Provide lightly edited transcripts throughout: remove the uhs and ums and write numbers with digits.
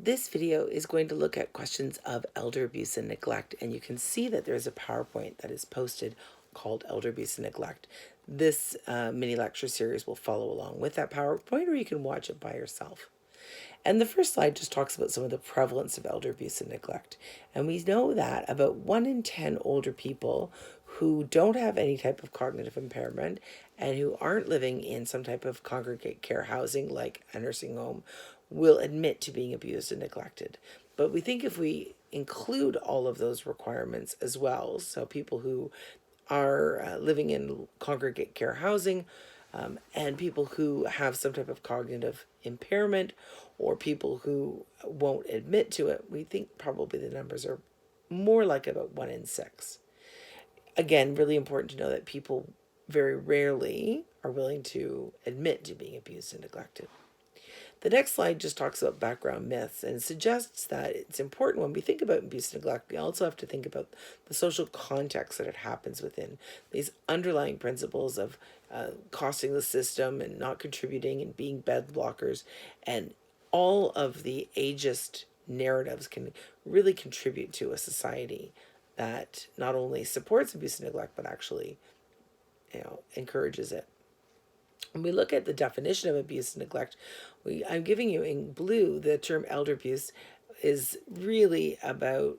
This video is going to look at questions of elder abuse and neglect, and you can see that there's a PowerPoint that is posted called Elder Abuse and Neglect. This mini lecture series will follow along with that PowerPoint, or you can watch it by yourself. And the first slide just talks about some of the prevalence of elder abuse and neglect. And we know that about 1 in 10 older people who don't have any type of cognitive impairment and who aren't living in some type of congregate care housing like a nursing home will admit to being abused and neglected. But we think if we include all of those requirements as well, so people who are living in congregate care housing, and people who have some type of cognitive impairment, or people who won't admit to it, we think probably the numbers are more like about 1 in 6. Again, really important to know that people very rarely are willing to admit to being abused and neglected. The next slide just talks about background myths and suggests that it's important when we think about abuse and neglect, we also have to think about the social context that it happens within. These underlying principles of costing the system and not contributing and being bed blockers, and all of the ageist narratives can really contribute to a society that not only supports abuse and neglect, but actually, encourages it. When we look at the definition of abuse and neglect, I'm giving you in blue the term elder abuse is really about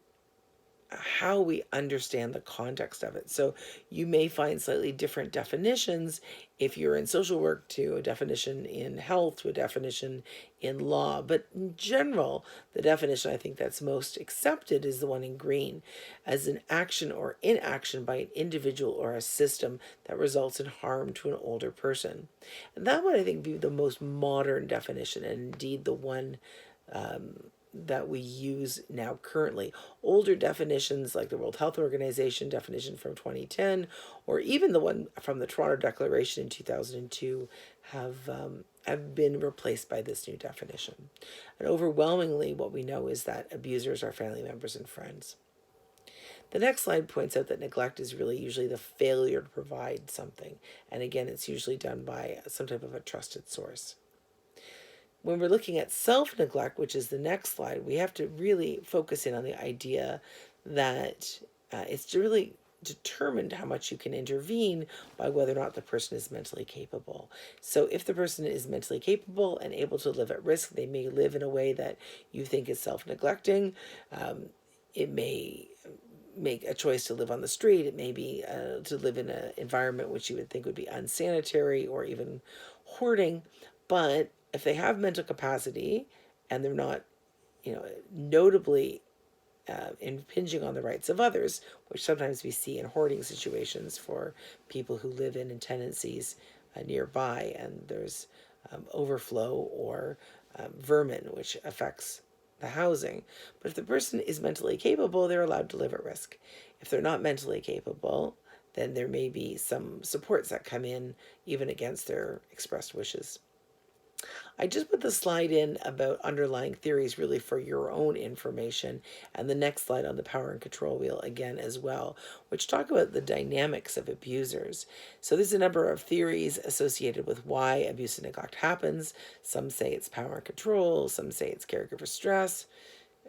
how we understand the context of it. So you may find slightly different definitions if you're in social work to a definition in health to a definition in law. But in general, the definition I think that's most accepted is the one in green, as an action or inaction by an individual or a system that results in harm to an older person. And that would, I think, be the most modern definition, and indeed the one that we use now currently. Older definitions like the World Health Organization definition from 2010, or even the one from the Toronto Declaration in 2002, have been replaced by this new definition. And overwhelmingly, what we know is that abusers are family members and friends. The next slide points out that neglect is really usually the failure to provide something. And again, it's usually done by some type of a trusted source. When we're looking at self-neglect, which is the next slide, we have to really focus in on the idea that it's really determined how much you can intervene by whether or not the person is mentally capable. So if the person is mentally capable and able to live at risk, they may live in a way that you think is self-neglecting. It may make a choice to live on the street. It may be to live in an environment which you would think would be unsanitary or even hoarding. But if they have mental capacity and they're not, notably impinging on the rights of others, which sometimes we see in hoarding situations for people who live in tenancies nearby, and there's overflow or vermin, which affects the housing. But if the person is mentally capable, they're allowed to live at risk. If they're not mentally capable, then there may be some supports that come in even against their expressed wishes. I just put the slide in about underlying theories really for your own information, and the next slide on the power and control wheel again as well, which talk about the dynamics of abusers. So there's a number of theories associated with why abuse and neglect happens. Some say it's power and control, some say it's caregiver stress.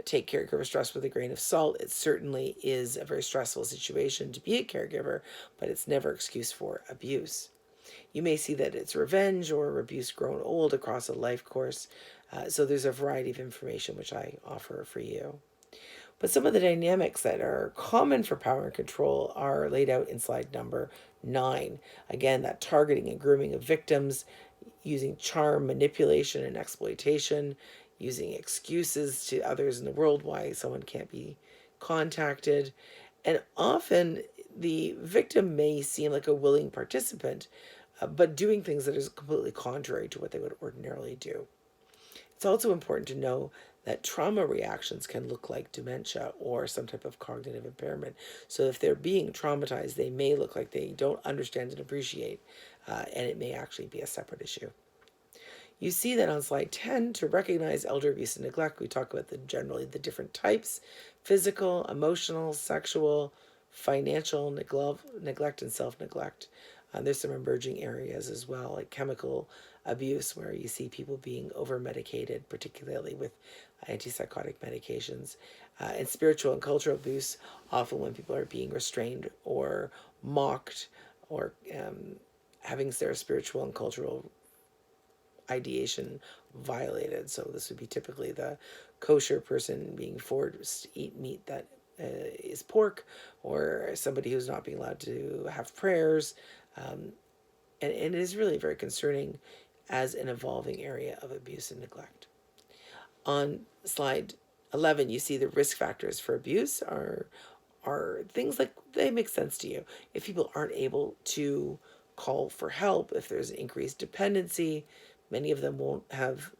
Take caregiver stress with a grain of salt. It certainly is a very stressful situation to be a caregiver, but it's never excuse for abuse. You may see that it's revenge or abuse grown old across a life course. So there's a variety of information which I offer for you. But some of the dynamics that are common for power and control are laid out in slide number 9. Again, that targeting and grooming of victims, using charm, manipulation, and exploitation, using excuses to others in the world why someone can't be contacted. And often the victim may seem like a willing participant, but doing things that is completely contrary to what they would ordinarily do. It's also important to know that trauma reactions can look like dementia or some type of cognitive impairment. So if they're being traumatized, they may look like they don't understand and appreciate, and it may actually be a separate issue. You see that on slide 10, to recognize elder abuse and neglect, we talk about generally the different types: physical, emotional, sexual, financial neglect, and self-neglect. There's some emerging areas as well, like chemical abuse, where you see people being over medicated, particularly with antipsychotic medications. And spiritual and cultural abuse, often when people are being restrained or mocked, or having their spiritual and cultural ideation violated. So this would be typically the kosher person being forced to eat meat that is pork, or somebody who's not being allowed to have prayers. And it is really very concerning as an evolving area of abuse and neglect. On slide 11, you see the risk factors for abuse are things like, they make sense to you. If people aren't able to call for help, if there's an increased dependency, many of them won't have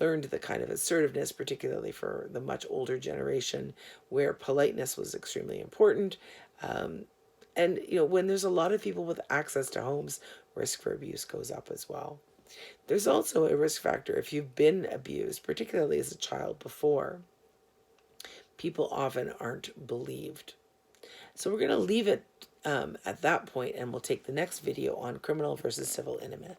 learned the kind of assertiveness, particularly for the much older generation, where politeness was extremely important. And when there's a lot of people with access to homes, risk for abuse goes up as well. There's also a risk factor if you've been abused, particularly as a child before. People often aren't believed. So we're going to leave it at that point, and we'll take the next video on criminal versus civil in a minute.